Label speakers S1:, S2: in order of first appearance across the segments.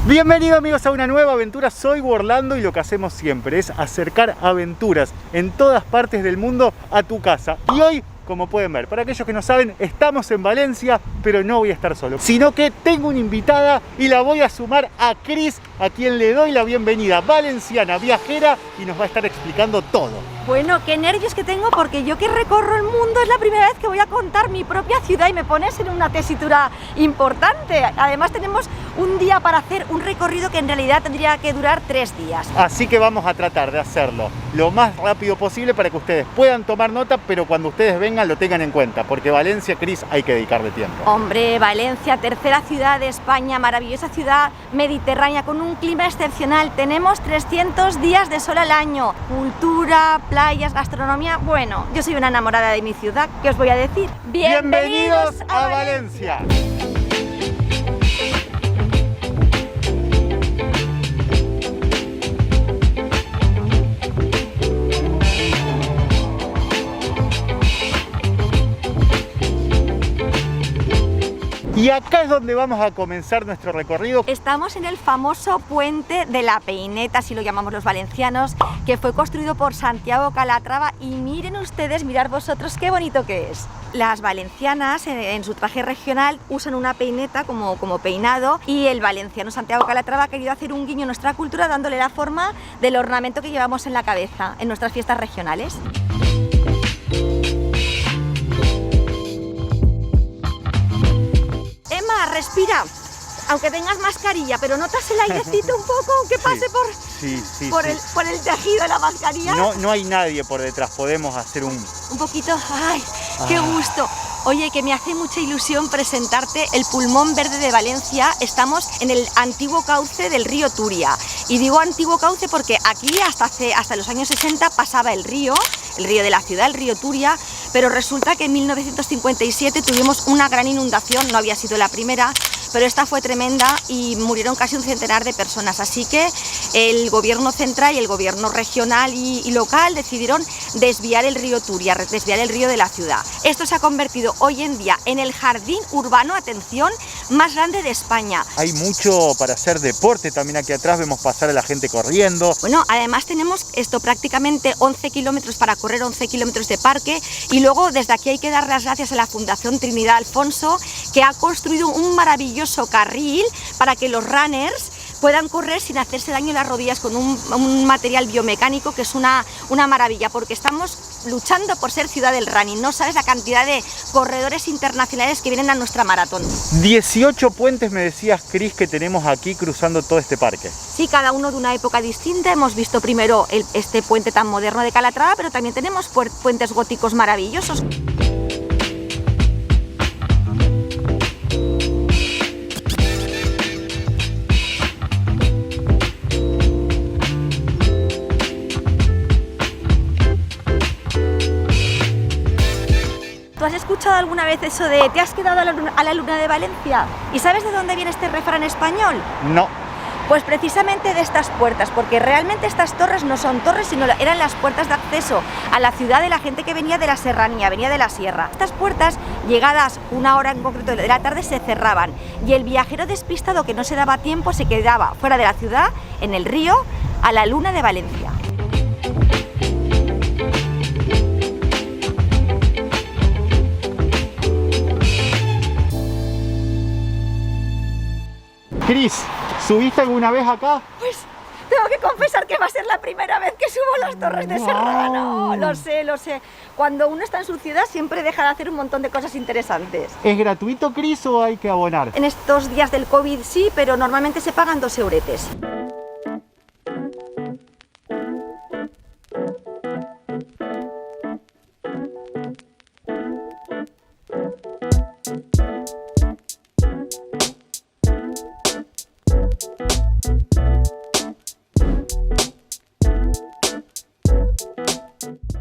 S1: Bienvenidos amigos a una nueva aventura, soy Orlando y lo que hacemos siempre es acercar aventuras en todas partes del mundo a tu casa. Y hoy, como pueden ver, para aquellos que no saben, estamos en Valencia, pero no voy a estar solo, sino que tengo una invitada y la voy a sumar a Cris, a quien le doy la bienvenida, valenciana, viajera, y nos va a estar explicando todo.
S2: Bueno, qué nervios que tengo porque yo que recorro el mundo es la primera vez que voy a contar mi propia ciudad y me pones en una tesitura importante. Además tenemos un día para hacer un recorrido que en realidad tendría que durar 3 días.
S1: Así que vamos a tratar de hacerlo lo más rápido posible para que ustedes puedan tomar nota, pero cuando ustedes vengan lo tengan en cuenta, porque Valencia, Cris, hay que dedicarle tiempo.
S2: Hombre, Valencia, tercera ciudad de España, maravillosa ciudad mediterránea con un clima excepcional. Tenemos 300 días de sol al año, cultura, playas, gastronomía. Bueno, yo soy una enamorada de mi ciudad, ¿qué os voy a decir?
S1: ¡Bienvenidos a Valencia! Y acá es donde vamos a comenzar nuestro recorrido.
S2: Estamos en el famoso puente de la Peineta, así lo llamamos los valencianos, que fue construido por Santiago Calatrava y miren ustedes, mirad vosotros qué bonito que es. Las valencianas en su traje regional usan una peineta como peinado y el valenciano Santiago Calatrava ha querido hacer un guiño a nuestra cultura dándole la forma del ornamento que llevamos en la cabeza en nuestras fiestas regionales. Respira, aunque tengas mascarilla, pero notas el airecito un poco que pase por el tejido de la mascarilla.
S1: No hay nadie por detrás, podemos hacer un
S2: poquito. ¡Ay, qué gusto! Oye, que me hace mucha ilusión presentarte el pulmón verde de Valencia. Estamos en el antiguo cauce del río Turia. Y digo antiguo cauce porque aquí hasta los años 60 pasaba el río de la ciudad, el río Turia, pero resulta que en 1957 tuvimos una gran inundación, no había sido la primera, pero esta fue tremenda y murieron casi un centenar de personas, así que el gobierno central y el gobierno regional y local decidieron desviar el río Turia, desviar el río de la ciudad. Esto se ha convertido hoy en día en el jardín urbano, atención, más grande de España.
S1: Hay mucho para hacer deporte también aquí atrás, vemos pasar a la gente corriendo.
S2: Bueno, además tenemos esto prácticamente 11 kilómetros para correr, 11 kilómetros de parque, y luego desde aquí hay que dar las gracias a la Fundación Trinidad Alfonso, que ha construido un maravilloso carril para que los runners puedan correr sin hacerse daño en las rodillas con un material biomecánico que es una maravilla, porque estamos luchando por ser ciudad del running. No sabes la cantidad de corredores internacionales que vienen a nuestra maratón.
S1: 18 puentes me decías, Cris, que tenemos aquí cruzando todo este parque.
S2: Sí, cada uno de una época distinta. Hemos visto primero este puente tan moderno de Calatrava, pero también tenemos puentes góticos maravillosos. ¿Has escuchado alguna vez eso de ¿te has quedado a la luna de Valencia? ¿Y sabes de dónde viene este refrán español?
S1: No.
S2: Pues precisamente de estas puertas, porque realmente estas torres no son torres, sino eran las puertas de acceso a la ciudad de la gente que venía de la serranía, venía de la sierra. Estas puertas, llegadas una hora en concreto de la tarde, se cerraban y el viajero despistado que no se daba tiempo se quedaba fuera de la ciudad, en el río, a la luna de Valencia.
S1: Cris, ¿subiste alguna vez acá?
S2: Pues tengo que confesar que va a ser la primera vez que subo las Torres de Serrano. Lo sé. Cuando uno está en su ciudad siempre deja de hacer un montón de cosas interesantes.
S1: ¿Es gratuito, Cris, o hay que abonar?
S2: En estos días del COVID sí, pero normalmente se pagan 2 euretes.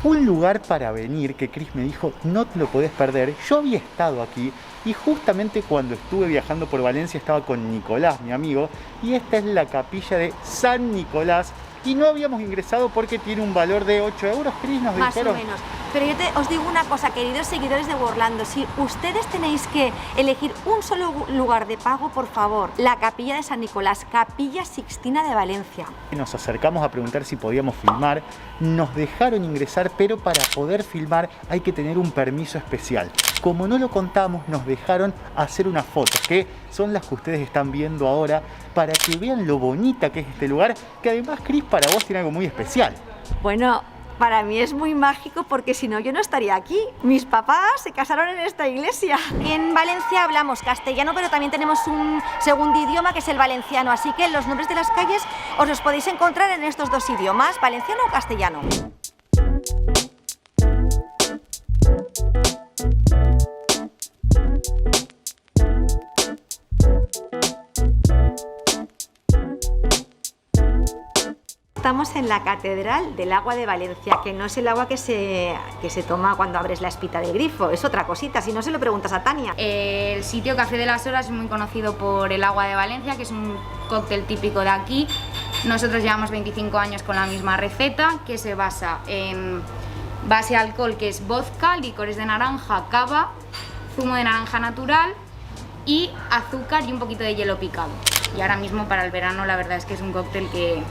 S1: Un lugar para venir que Cris me dijo no te lo podés perder. Yo había estado aquí y justamente cuando estuve viajando por Valencia estaba con Nicolás, mi amigo, y esta es la capilla de San Nicolás y no habíamos ingresado porque tiene un valor de 8 euros, Cris, nos dijeron.
S2: Más o menos. Pero yo os digo una cosa, queridos seguidores de Worldando, si ustedes tenéis que elegir un solo lugar de pago, por favor, la Capilla de San Nicolás, Capilla Sixtina de Valencia.
S1: Nos acercamos a preguntar si podíamos filmar, nos dejaron ingresar, pero para poder filmar hay que tener un permiso especial. Como no lo contamos, nos dejaron hacer unas fotos, que son las que ustedes están viendo ahora, para que vean lo bonita que es este lugar, que además, Cris, para vos tiene algo muy especial.
S2: Bueno, para mí es muy mágico porque si no yo no estaría aquí. Mis papás se casaron en esta iglesia. Y en Valencia hablamos castellano, pero también tenemos un segundo idioma que es el valenciano, así que los nombres de las calles os los podéis encontrar en estos dos idiomas, valenciano o castellano. Estamos en la Catedral del Agua de Valencia, que no es el agua que se toma cuando abres la espita del grifo, es otra cosita, si no se lo preguntas a Tania.
S3: El sitio Café de las Horas es muy conocido por el agua de Valencia, que es un cóctel típico de aquí. Nosotros llevamos 25 años con la misma receta, que se basa en base alcohol, que es vodka, licores de naranja, cava, zumo de naranja natural y azúcar y un poquito de hielo picado. Y ahora mismo para el verano la verdad es que es un cóctel que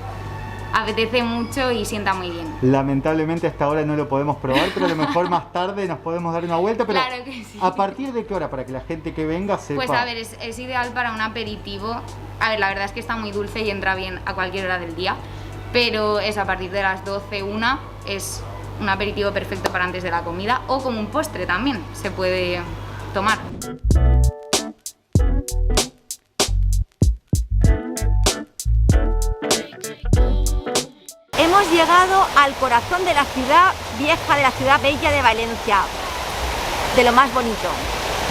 S3: apetece mucho y sienta muy bien.
S1: Lamentablemente hasta ahora no lo podemos probar, pero a lo mejor más tarde nos podemos dar una vuelta. Pero
S3: claro que sí.
S1: ¿A partir de qué hora? Para que la gente que venga sepa.
S3: Pues a ver, es ideal para un aperitivo. A ver, la verdad es que está muy dulce y entra bien a cualquier hora del día, pero es a partir de las 12, 1, es un aperitivo perfecto para antes de la comida, o como un postre también se puede tomar.
S2: Hemos llegado al corazón de la ciudad vieja, de la ciudad bella de Valencia, de lo más bonito.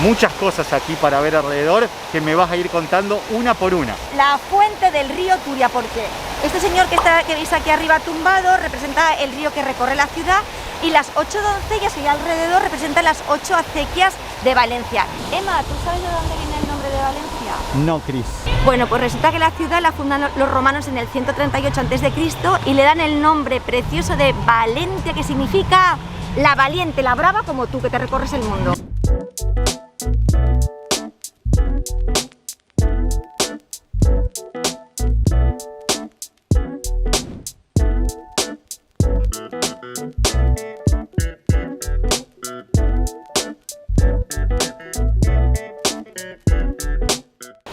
S1: Muchas cosas aquí para ver alrededor que me vas a ir contando una por una.
S2: La fuente del río Turia, porque este señor que veis aquí arriba tumbado representa el río que recorre la ciudad, y las 8 doncellas que hay alrededor representan las 8 acequias de Valencia. Emma, ¿tú sabes de dónde viene el nombre de Valencia?
S1: No, Cris.
S2: Bueno, pues resulta que la ciudad la fundan los romanos en el 138 a.C. y le dan el nombre precioso de Valentia, que significa la valiente, la brava como tú, que te recorres el mundo.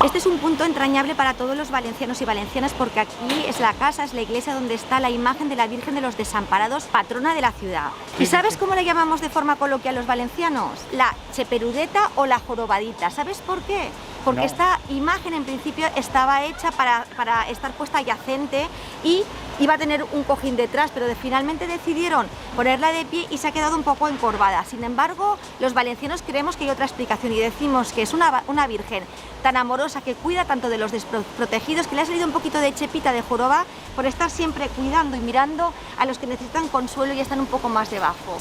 S2: Este es un punto entrañable para todos los valencianos y valencianas, porque aquí es la casa, es la iglesia donde está la imagen de la Virgen de los Desamparados, patrona de la ciudad. ¿Y sabes cómo le llamamos de forma coloquial los valencianos? La cheperudeta o la jorobadita. ¿Sabes por qué? Porque esta imagen en principio estaba hecha para estar puesta adyacente y iba a tener un cojín detrás, pero finalmente decidieron ponerla de pie y se ha quedado un poco encorvada. Sin embargo, los valencianos creemos que hay otra explicación y decimos que es una virgen tan amorosa, que cuida tanto de los desprotegidos, que le ha salido un poquito de chepita de joroba por estar siempre cuidando y mirando a los que necesitan consuelo y están un poco más debajo.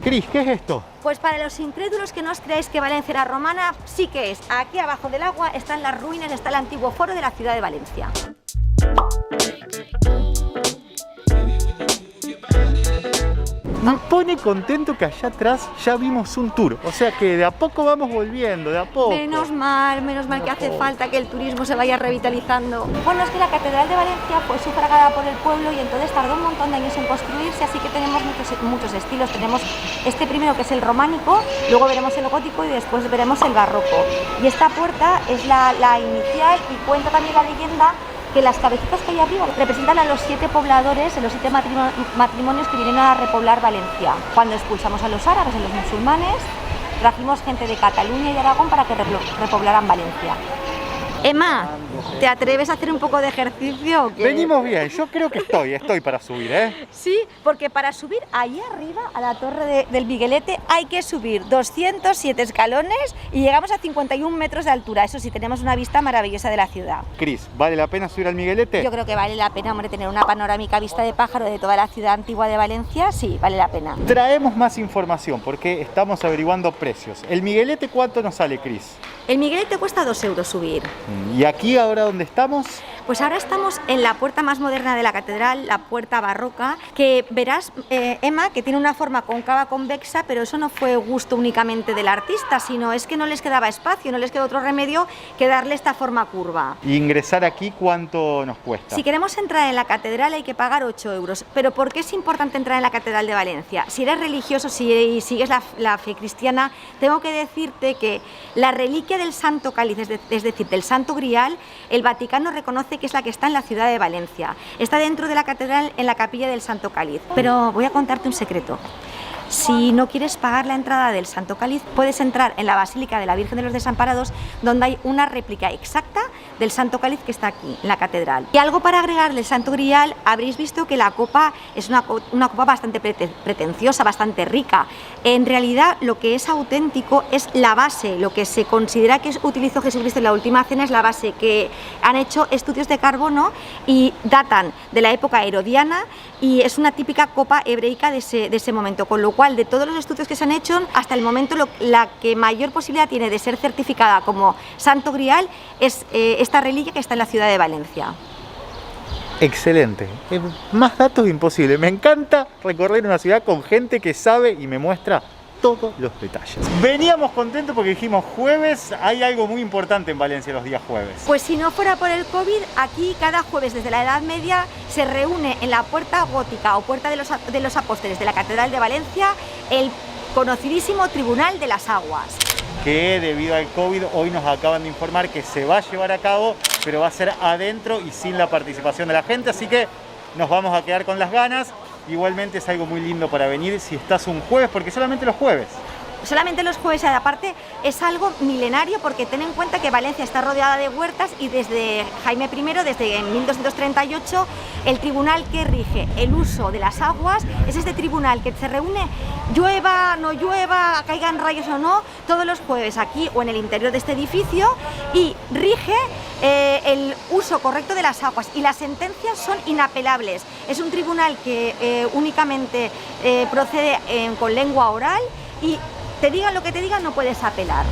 S1: Cris, ¿qué es esto?
S2: Pues para los incrédulos que no os creáis que Valencia era romana, sí que es. Aquí abajo del agua están las ruinas, está el antiguo foro de la ciudad de Valencia.
S1: Me pone contento que allá atrás ya vimos un tour, o sea que de a poco vamos volviendo, de a poco.
S2: Menos mal que hace falta que el turismo se vaya revitalizando. Bueno, es que la Catedral de Valencia fue sufragada por el pueblo y entonces tardó un montón de años en construirse, así que tenemos muchos estilos. Tenemos este primero, que es el románico, luego veremos el gótico y después veremos el barroco. Y esta puerta es la inicial, y cuenta también la leyenda que las cabecitas que hay arriba representan a los 7 pobladores, los 7 matrimonios que vinieron a repoblar Valencia. Cuando expulsamos a los árabes y los musulmanes, trajimos gente de Cataluña y de Aragón para que repoblaran Valencia. Emma, ¿te atreves a hacer un poco de ejercicio?
S1: Venimos bien, yo creo que estoy para subir, ¿eh?
S2: Sí, porque para subir ahí arriba a la torre del Miguelete hay que subir 207 escalones y llegamos a 51 metros de altura. Eso sí, tenemos una vista maravillosa de la ciudad.
S1: Cris, ¿vale la pena subir al Miguelete?
S2: Yo creo que vale la pena, hombre, tener una panorámica vista de pájaro de toda la ciudad antigua de Valencia, sí, vale la pena.
S1: Traemos más información porque estamos averiguando precios. ¿El Miguelete cuánto nos sale, Cris?
S2: El Miguelete cuesta 2 euros subir.
S1: Y aquí ahora dónde estamos?
S2: Pues ahora estamos en la puerta más moderna de la catedral, la puerta barroca, que verás, Emma, que tiene una forma cóncava convexa, pero eso no fue gusto únicamente del artista, sino es que no les quedaba espacio, no les quedó otro remedio que darle esta forma curva.
S1: ¿Y ingresar aquí cuánto nos cuesta?
S2: Si queremos entrar en la catedral hay que pagar 8 euros, pero ¿por qué es importante entrar en la catedral de Valencia? Si eres religioso, si sigues la fe cristiana, tengo que decirte que la reliquia del Santo Cáliz, es decir, del Santo Grial, el Vaticano reconoce que es la que está en la ciudad de Valencia. Está dentro de la catedral, en la capilla del Santo Cáliz. Pero voy a contarte un secreto. Si no quieres pagar la entrada del Santo Cáliz, puedes entrar en la Basílica de la Virgen de los Desamparados, donde hay una réplica exacta del Santo Cáliz que está aquí, en la catedral. Y algo para agregar del Santo Grial, habréis visto que la copa es una copa bastante pretenciosa, bastante rica. En realidad, lo que es auténtico es la base, lo que se considera que utilizó Jesucristo en la última cena es la base, que han hecho estudios de carbono y datan de la época herodiana, y es una típica copa hebreica de ese momento, con lo cual de todos los estudios que se han hecho, hasta el momento la que mayor posibilidad tiene de ser certificada como Santo Grial es esta reliquia que está en la ciudad de Valencia.
S1: Excelente, más datos imposible. Me encanta recorrer una ciudad con gente que sabe y me muestra todos los detalles. Veníamos contentos porque dijimos jueves, hay algo muy importante en Valencia los días jueves.
S2: Pues si no fuera por el COVID, aquí cada jueves desde la Edad Media se reúne en la puerta gótica o puerta de los apóstoles de la Catedral de Valencia el conocidísimo Tribunal de las Aguas.
S1: Que debido al COVID hoy nos acaban de informar que se va a llevar a cabo, pero va a ser adentro y sin la participación de la gente, así que nos vamos a quedar con las ganas. Igualmente es algo muy lindo para venir si estás un jueves, porque solamente los jueves.
S2: Solamente los jueves, y aparte es algo milenario porque ten en cuenta que Valencia está rodeada de huertas y desde Jaime I, desde 1238, el tribunal que rige el uso de las aguas es este tribunal que se reúne, llueva, no llueva, caigan rayos o no, todos los jueves aquí o en el interior de este edificio y rige el uso correcto de las aguas y las sentencias son inapelables. Es un tribunal que únicamente procede con lengua oral y te digan lo que te digan, no puedes apelar.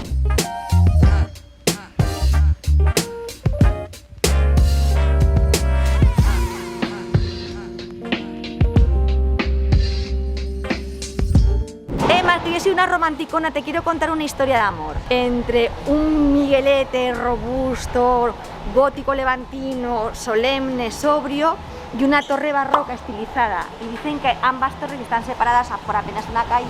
S2: Emma, que yo soy una romanticona, te quiero contar una historia de amor. Entre un miguelete robusto, gótico levantino, solemne, sobrio, y una torre barroca estilizada, y dicen que ambas torres están separadas por apenas una calle,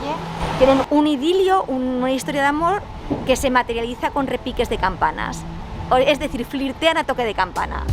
S2: tienen un idilio, una historia de amor que se materializa con repiques de campanas, es decir, flirtean a toque de campana.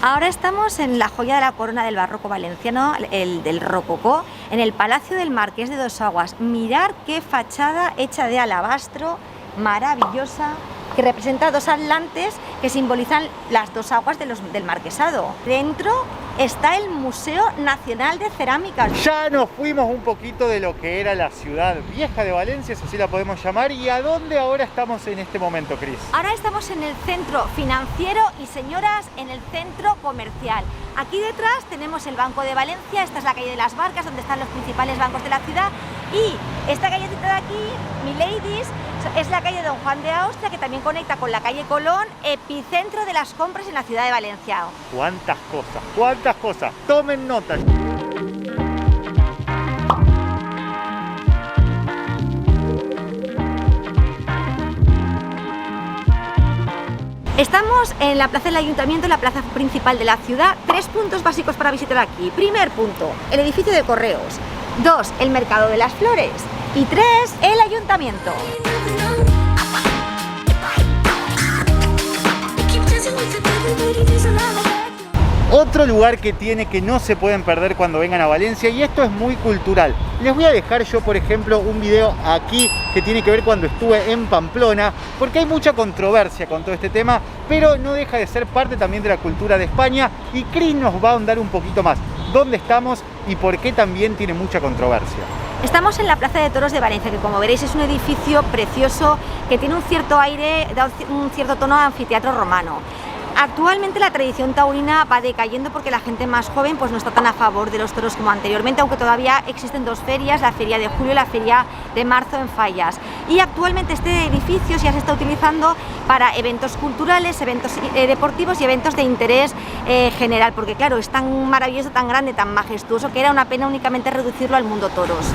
S2: Ahora estamos en la joya de la corona del barroco valenciano, el del rococó, en el Palacio del Marqués de Dos Aguas. Mirad qué fachada hecha de alabastro, maravillosa, que representa dos atlantes que simbolizan las dos aguas del marquesado. Dentro está el Museo Nacional de Cerámica.
S1: Ya nos fuimos un poquito de lo que era la ciudad vieja de Valencia, si así la podemos llamar. ¿Y a dónde ahora estamos en este momento, Cris?
S2: Ahora estamos en el centro financiero y, señoras, en el centro comercial. Aquí detrás tenemos el Banco de Valencia, esta es la calle de las Barcas, donde están los principales bancos de la ciudad. Y esta callecita de aquí, Miladies, es la calle Don Juan de Austria, que también conecta con la calle Colón, epicentro de las compras en la ciudad de Valencia.
S1: ¡Cuántas cosas! ¡Cuántas cosas! ¡Tomen nota!
S2: Estamos en la plaza del Ayuntamiento, la plaza principal de la ciudad. 3 puntos básicos para visitar aquí. Primer punto, el edificio de correos. 2, el mercado de las flores. Y 3, el ayuntamiento.
S1: Otro lugar que tiene que no se pueden perder cuando vengan a Valencia, y esto es muy cultural. Les voy a dejar yo, por ejemplo, un video aquí que tiene que ver cuando estuve en Pamplona, porque hay mucha controversia con todo este tema, pero no deja de ser parte también de la cultura de España, y Cris nos va a ahondar un poquito más dónde estamos y por qué también tiene mucha controversia.
S2: Estamos en la Plaza de Toros de Valencia, que como veréis es un edificio precioso que tiene un cierto aire, da un cierto tono de anfiteatro romano. Actualmente la tradición taurina va decayendo porque la gente más joven pues no está tan a favor de los toros como anteriormente, aunque todavía existen dos ferias, la feria de julio y la feria de marzo en Fallas. Y actualmente este edificio ya se está utilizando para eventos culturales, eventos deportivos y eventos de interés general, porque claro, es tan maravilloso, tan grande, tan majestuoso que era una pena únicamente reducirlo al mundo toros.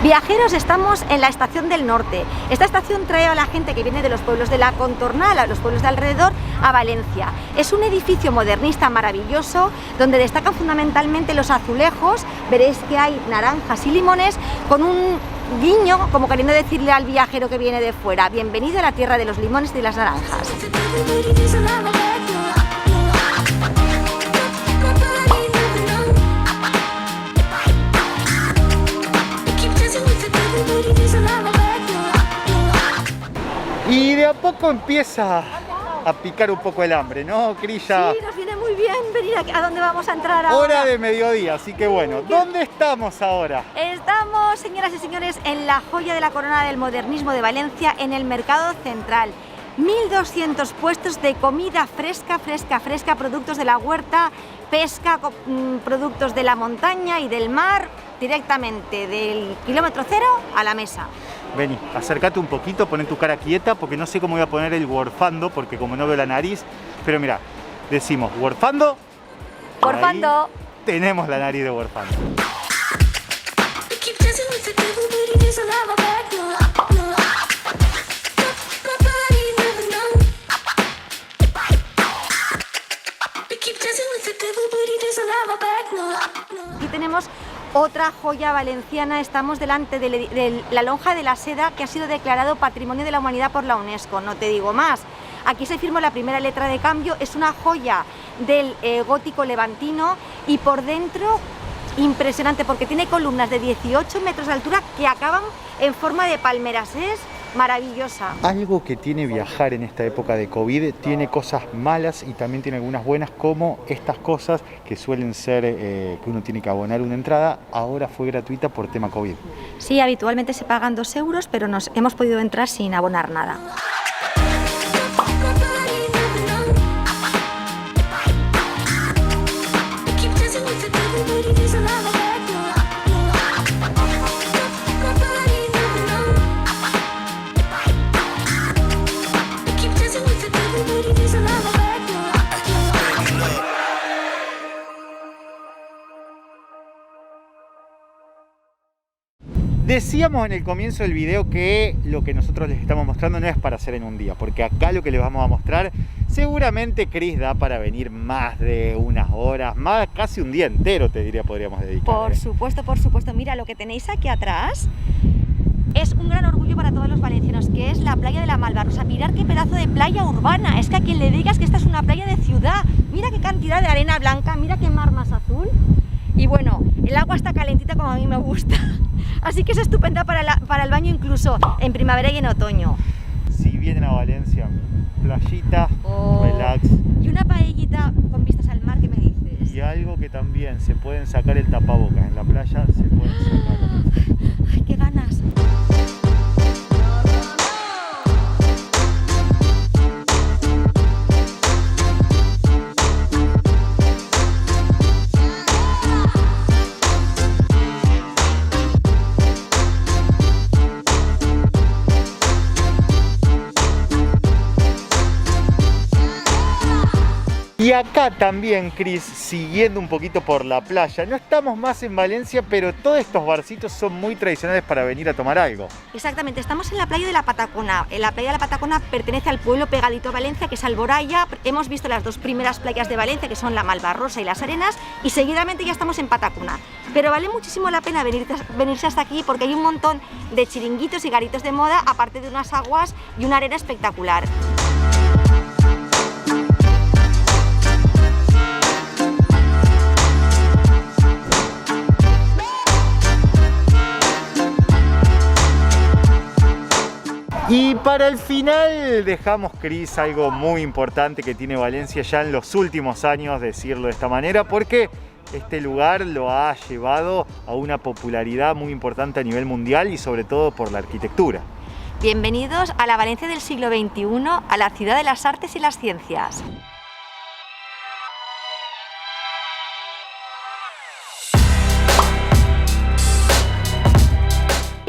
S2: Viajeros, estamos en la estación del norte. Esta estación trae a la gente que viene de los pueblos de la contornal, a los pueblos de alrededor, a Valencia. Es un edificio modernista maravilloso donde destacan fundamentalmente los azulejos. Veréis que hay naranjas y limones con un guiño, como queriendo decirle al viajero que viene de fuera: bienvenido a la tierra de los limones y de las naranjas.
S1: Y de a poco empieza a picar un poco el hambre, ¿no, Crilla?
S2: Sí, nos viene muy bien venir aquí. ¿A dónde vamos a entrar ahora?
S1: Hora de mediodía, así que bueno, ¿dónde estamos ahora?
S2: Estamos, señoras y señores, en la joya de la corona del modernismo de Valencia, en el Mercado Central. 1.200 puestos de comida fresca, productos de la huerta, pesca, productos de la montaña y del mar, directamente del kilómetro cero a la mesa.
S1: Vení, acércate un poquito, poné tu cara quieta, porque no sé cómo voy a poner el Warfando, porque como no veo la nariz, pero mira, decimos Warfando.
S2: Warfando.
S1: Tenemos la nariz de Warfando.
S2: Aquí tenemos otra joya valenciana. Estamos delante de la lonja de la Seda, que ha sido declarado Patrimonio de la Humanidad por la UNESCO. No te digo más. Aquí se firmó la primera letra de cambio. Es una joya del gótico levantino y por dentro impresionante, porque tiene columnas de 18 metros de altura que acaban en forma de palmeras. Es maravillosa.
S1: Algo que tiene viajar en esta época de COVID, tiene cosas malas y también tiene algunas buenas, como estas cosas que suelen ser que uno tiene que abonar una entrada, ahora fue gratuita por tema COVID.
S2: Sí, habitualmente se pagan 2 euros, pero hemos podido entrar sin abonar nada.
S1: Decíamos en el comienzo del video que lo que nosotros les estamos mostrando no es para hacer en un día, porque acá lo que les vamos a mostrar, seguramente Cris da para venir más de unas horas, más casi un día entero, te diría, podríamos dedicar.
S2: Por supuesto, por supuesto. Mira, lo que tenéis aquí atrás es un gran orgullo para todos los valencianos, que es la playa de la Malvarrosa. Mirad qué pedazo de playa urbana. Es que a quien le digas que esta es una playa de ciudad, mira qué cantidad de arena blanca, mira qué mar más azul. Y bueno, el agua está calentita como a mí me gusta. Así que es estupenda para el baño, incluso en primavera y en otoño.
S1: Si vienen a Valencia, playita, relax.
S2: Y una paellita con vistas al mar, ¿qué me dices?
S1: Y algo que también, se pueden sacar el tapabocas. En la playa se pueden sacar.
S2: ¡Ay, qué ganas!
S1: Y acá también, Cris, siguiendo un poquito por la playa, no estamos más en Valencia, pero todos estos barcitos son muy tradicionales para venir a tomar algo.
S2: Exactamente, estamos en la playa de la Patacona. La playa de la Patacona pertenece al pueblo pegadito a Valencia, que es Alboraya. Hemos visto las dos primeras playas de Valencia, que son la Malvarrosa y Las Arenas, y seguidamente ya estamos en Patacona. Pero vale muchísimo la pena venirse hasta aquí, porque hay un montón de chiringuitos y garitos de moda, aparte de unas aguas y una arena espectacular.
S1: Y para el final dejamos, Cris, algo muy importante que tiene Valencia ya en los últimos años, decirlo de esta manera, porque este lugar lo ha llevado a una popularidad muy importante a nivel mundial y sobre todo por la arquitectura.
S2: Bienvenidos a la Valencia del siglo XXI, a la ciudad de las artes y las ciencias.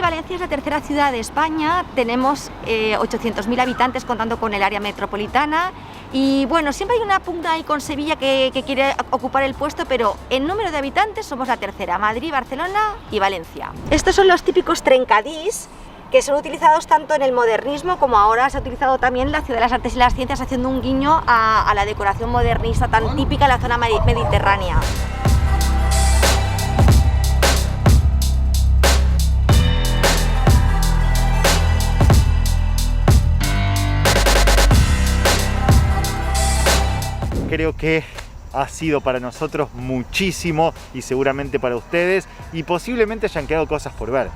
S2: Valencia es la tercera ciudad de España, tenemos 800.000 habitantes contando con el área metropolitana y bueno, siempre hay una pugna ahí con Sevilla que quiere ocupar el puesto, pero en número de habitantes somos la tercera, Madrid, Barcelona y Valencia. Estos son los típicos trencadís que son utilizados tanto en el modernismo como ahora se ha utilizado también en la ciudad de las artes y las ciencias, haciendo un guiño a la decoración modernista tan típica de la zona mediterránea.
S1: Creo que ha sido para nosotros muchísimo y seguramente para ustedes, y posiblemente hayan quedado cosas por ver.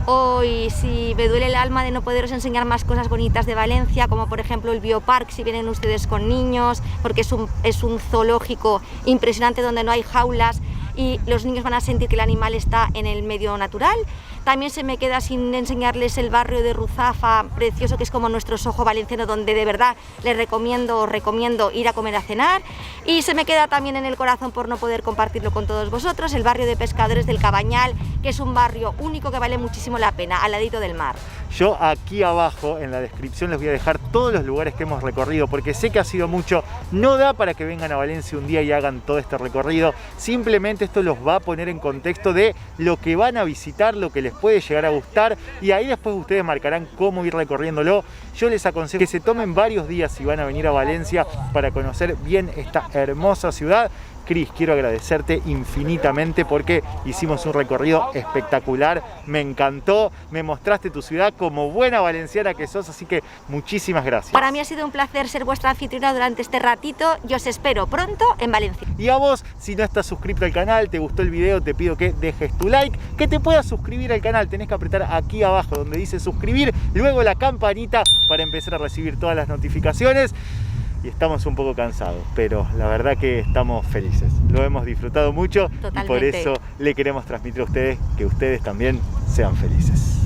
S2: Hoy sí me duele el alma de no poderos enseñar más cosas bonitas de Valencia, como por ejemplo el Biopark si vienen ustedes con niños, porque es un zoológico impresionante donde no hay jaulas y los niños van a sentir que el animal está en el medio natural. También se me queda sin enseñarles el barrio de Ruzafa, precioso, que es como nuestro Soho valenciano, donde de verdad les recomiendo ir a comer a cenar. Y se me queda también en el corazón, por no poder compartirlo con todos vosotros, el barrio de pescadores del Cabañal, que es un barrio único que vale muchísimo la pena, al ladito del mar.
S1: Yo aquí abajo en la descripción les voy a dejar todos los lugares que hemos recorrido, porque sé que ha sido mucho, no da para que vengan a Valencia un día y hagan todo este recorrido, simplemente esto los va a poner en contexto de lo que van a visitar, lo que les puede llegar a gustar, y ahí después ustedes marcarán cómo ir recorriéndolo. Yo les aconsejo que se tomen varios días si van a venir a Valencia para conocer bien esta hermosa ciudad. Cris, quiero agradecerte infinitamente porque hicimos un recorrido espectacular, me encantó, me mostraste tu ciudad como buena valenciana que sos, así que muchísimas gracias.
S2: Para mí ha sido un placer ser vuestra anfitriona durante este ratito, yo os espero pronto en Valencia.
S1: Y a vos, si no estás suscrito al canal, te gustó el video, te pido que dejes tu like, que te puedas suscribir al canal, tenés que apretar aquí abajo donde dice suscribir, luego la campanita para empezar a recibir todas las notificaciones. Y estamos un poco cansados, pero la verdad que estamos felices. Lo hemos disfrutado mucho. Totalmente. Y por eso le queremos transmitir a ustedes que ustedes también sean felices.